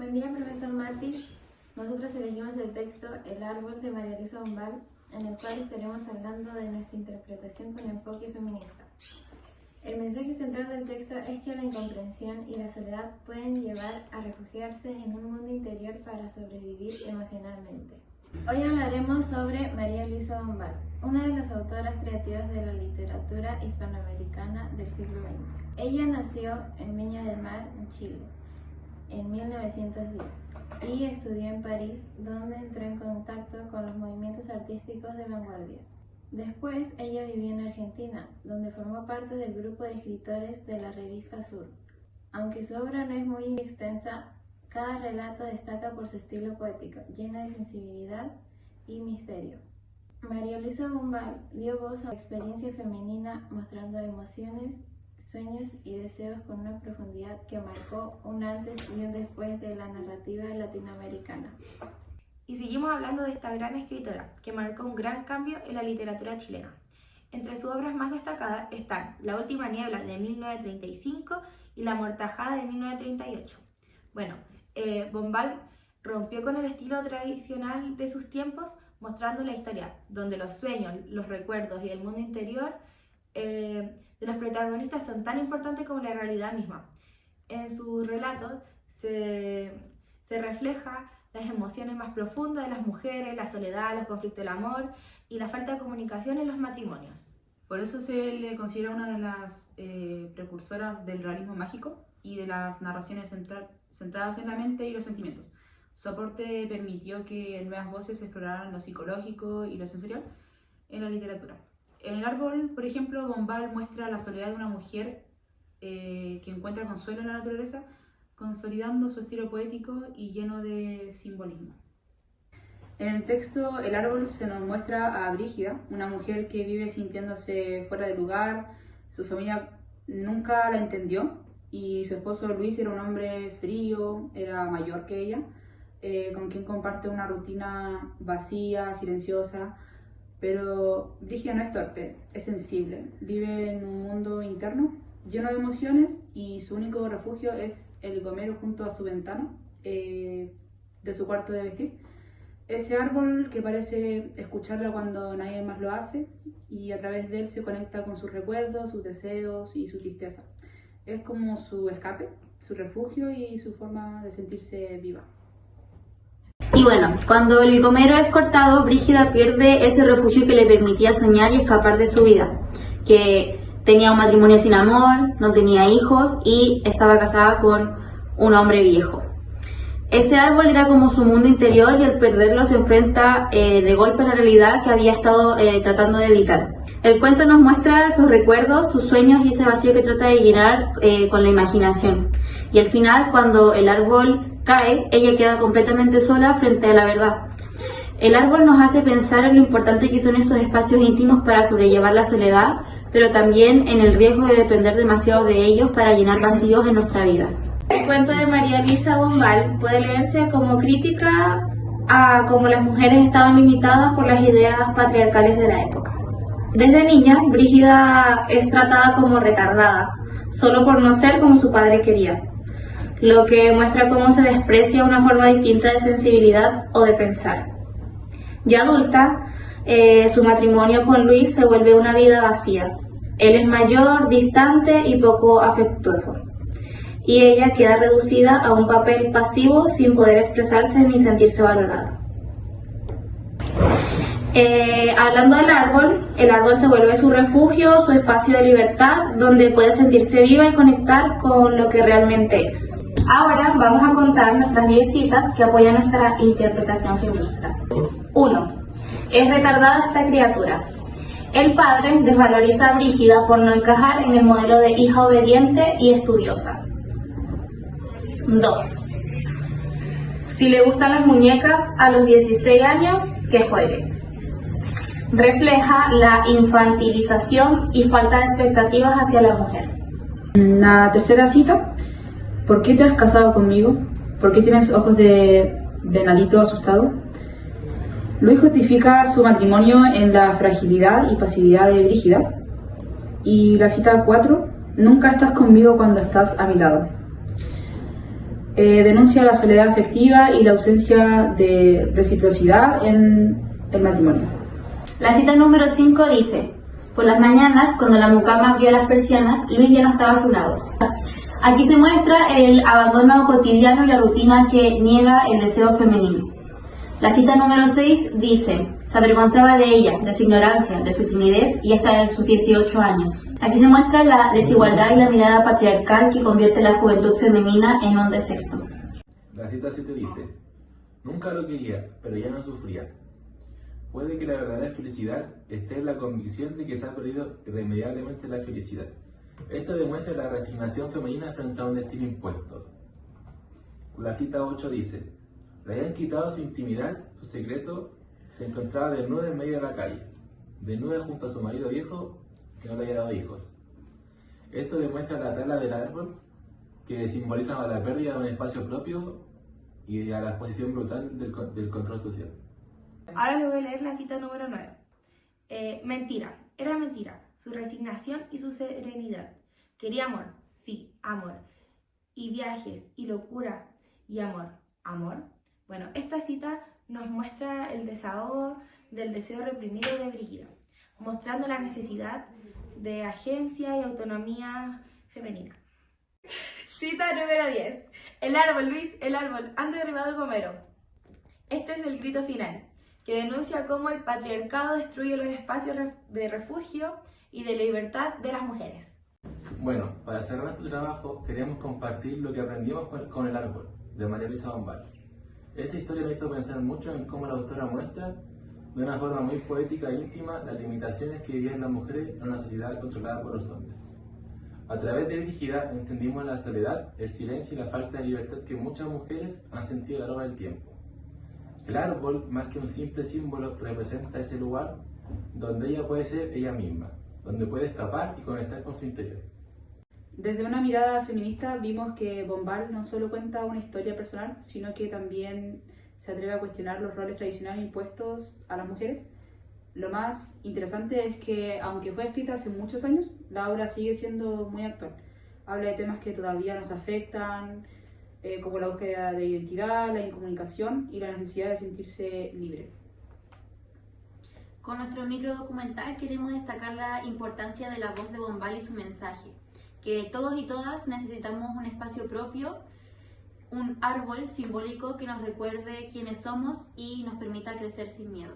Buen día, profesor Mati. Nosotros elegimos el texto El árbol de María Luisa Bombal, en el cual estaremos hablando de nuestra interpretación con enfoque feminista. El mensaje central del texto es que la incomprensión y la soledad pueden llevar a refugiarse en un mundo interior para sobrevivir emocionalmente. Hoy hablaremos sobre María Luisa Bombal, una de las autoras creativas de la literatura hispanoamericana del siglo XX. Ella nació en Viña del Mar, en Chile, en 1910 y estudió en París, donde entró en contacto con los movimientos artísticos de vanguardia. Después, ella vivió en Argentina, donde formó parte del grupo de escritores de la revista Sur. Aunque su obra no es muy extensa, cada relato destaca por su estilo poético, lleno de sensibilidad y misterio. María Luisa Bombal dio voz a la experiencia femenina, mostrando emociones, sueños y deseos con una profundidad que marcó un antes y un después de la narrativa latinoamericana. Y seguimos hablando de esta gran escritora, que marcó un gran cambio en la literatura chilena. Entre sus obras más destacadas están La última niebla de 1935 y La amortajada de 1938. Bombal rompió con el estilo tradicional de sus tiempos, mostrando la historia donde los sueños, los recuerdos y el mundo interior de los protagonistas son tan importantes como la realidad misma. En sus relatos se refleja las emociones más profundas de las mujeres, la soledad, los conflictos del amor y la falta de comunicación en los matrimonios. Por eso se le considera una de las precursoras del realismo mágico y de las narraciones centradas en la mente y los sentimientos. Su aporte permitió que nuevas voces exploraran lo psicológico y lo sensorial en la literatura. En El árbol, por ejemplo, Bombal muestra la soledad de una mujer que encuentra consuelo en la naturaleza, consolidando su estilo poético y lleno de simbolismo. En el texto El árbol se nos muestra a Brígida, una mujer que vive sintiéndose fuera de lugar. Su familia nunca la entendió y su esposo Luis era un hombre frío, era mayor que ella, con quien comparte una rutina vacía, silenciosa. Pero Brígida no es torpe, es sensible, vive en un mundo interno lleno de emociones y su único refugio es el gomero junto a su ventana de su cuarto de vestir. Ese árbol que parece escucharla cuando nadie más lo hace y a través de él se conecta con sus recuerdos, sus deseos y su tristeza. Es como su escape, su refugio y su forma de sentirse viva. Y bueno, cuando el gomero es cortado, Brígida pierde ese refugio que le permitía soñar y escapar de su vida, que tenía un matrimonio sin amor, no tenía hijos y estaba casada con un hombre viejo. Ese árbol era como su mundo interior y al perderlo se enfrenta de golpe a la realidad que había estado tratando de evitar. El cuento nos muestra sus recuerdos, sus sueños y ese vacío que trata de llenar con la imaginación. Y al final, cuando el árbol cae, ella queda completamente sola frente a la verdad. El árbol nos hace pensar en lo importante que son esos espacios íntimos para sobrellevar la soledad, pero también en el riesgo de depender demasiado de ellos para llenar vacíos en nuestra vida. El cuento de María Luisa Bombal puede leerse como crítica a cómo las mujeres estaban limitadas por las ideas patriarcales de la época. Desde niña, Brígida es tratada como retardada, solo por no ser como su padre quería, lo que muestra cómo se desprecia una forma distinta de sensibilidad o de pensar. Ya adulta, su matrimonio con Luis se vuelve una vida vacía. Él es mayor, distante y poco afectuoso. Y ella queda reducida a un papel pasivo sin poder expresarse ni sentirse valorada. Hablando del árbol, el árbol se vuelve su refugio, su espacio de libertad, donde puede sentirse viva y conectar con lo que realmente es. Ahora vamos a contar nuestras 10 citas que apoyan nuestra interpretación feminista. 1. Es retardada esta criatura. El padre desvaloriza a Brígida por no encajar en el modelo de hija obediente y estudiosa. 2. Si le gustan las muñecas a los 16 años, que juegue. Refleja la infantilización y falta de expectativas hacia la mujer. La tercera cita: ¿por qué te has casado conmigo? ¿Por qué tienes ojos de venadito asustado? Luis justifica su matrimonio en la fragilidad y pasividad de Brígida. Y la cita 4: nunca estás conmigo cuando estás a mi lado. denuncia la soledad afectiva y la ausencia de reciprocidad en el matrimonio. La cita número 5 dice: por las mañanas, cuando la mucama abría las persianas, Luis ya no estaba a su lado. Aquí se muestra el abandono cotidiano y la rutina que niega el deseo femenino. La cita número 6 dice: se avergonzaba de ella, de su ignorancia, de su timidez y hasta de sus 18 años. Aquí se muestra la desigualdad y la mirada patriarcal que convierte la juventud femenina en un defecto. La cita 7 dice: nunca lo quería, pero ya no sufría. Puede que la verdadera felicidad esté en la convicción de que se ha perdido irremediablemente la felicidad. Esto demuestra la resignación femenina frente a un destino impuesto. La cita 8 dice: le habían quitado su intimidad, su secreto, se encontraba desnuda en medio de la calle, desnuda junto a su marido viejo que no le había dado hijos. Esto demuestra la tala del árbol, que simboliza la pérdida de un espacio propio y a la exposición brutal del control social. Ahora le voy a leer la cita número 9. Mentira, era mentira, su resignación y su serenidad. Quería amor, sí, amor. Y viajes, y locura, y amor. ¿Amor? Bueno, esta cita nos muestra el desahogo del deseo reprimido de Brígida, mostrando la necesidad de agencia y autonomía femenina. Cita número 10. El árbol, Luis, el árbol, han derribado el gomero. Este es el grito final, que denuncia cómo el patriarcado destruye los espacios de refugio y de libertad de las mujeres. Bueno, para cerrar nuestro trabajo, queremos compartir lo que aprendimos con el árbol, de María Luisa Bombal. Esta historia me hizo pensar mucho en cómo la autora muestra, de una forma muy poética e íntima, las limitaciones que vivían las mujeres en una sociedad controlada por los hombres. A través de Brígida entendimos la soledad, el silencio y la falta de libertad que muchas mujeres han sentido a lo largo del tiempo. El árbol, más que un simple símbolo, representa ese lugar donde ella puede ser ella misma, donde puede escapar y conectar con su interior. Desde una mirada feminista vimos que Bombal no solo cuenta una historia personal, sino que también se atreve a cuestionar los roles tradicionales impuestos a las mujeres. Lo más interesante es que, aunque fue escrita hace muchos años, la obra sigue siendo muy actual. Habla de temas que todavía nos afectan, como la búsqueda de identidad, la incomunicación y la necesidad de sentirse libre. Con nuestro microdocumental queremos destacar la importancia de la voz de Bombal y su mensaje, que todos y todas necesitamos un espacio propio, un árbol simbólico que nos recuerde quiénes somos y nos permita crecer sin miedo.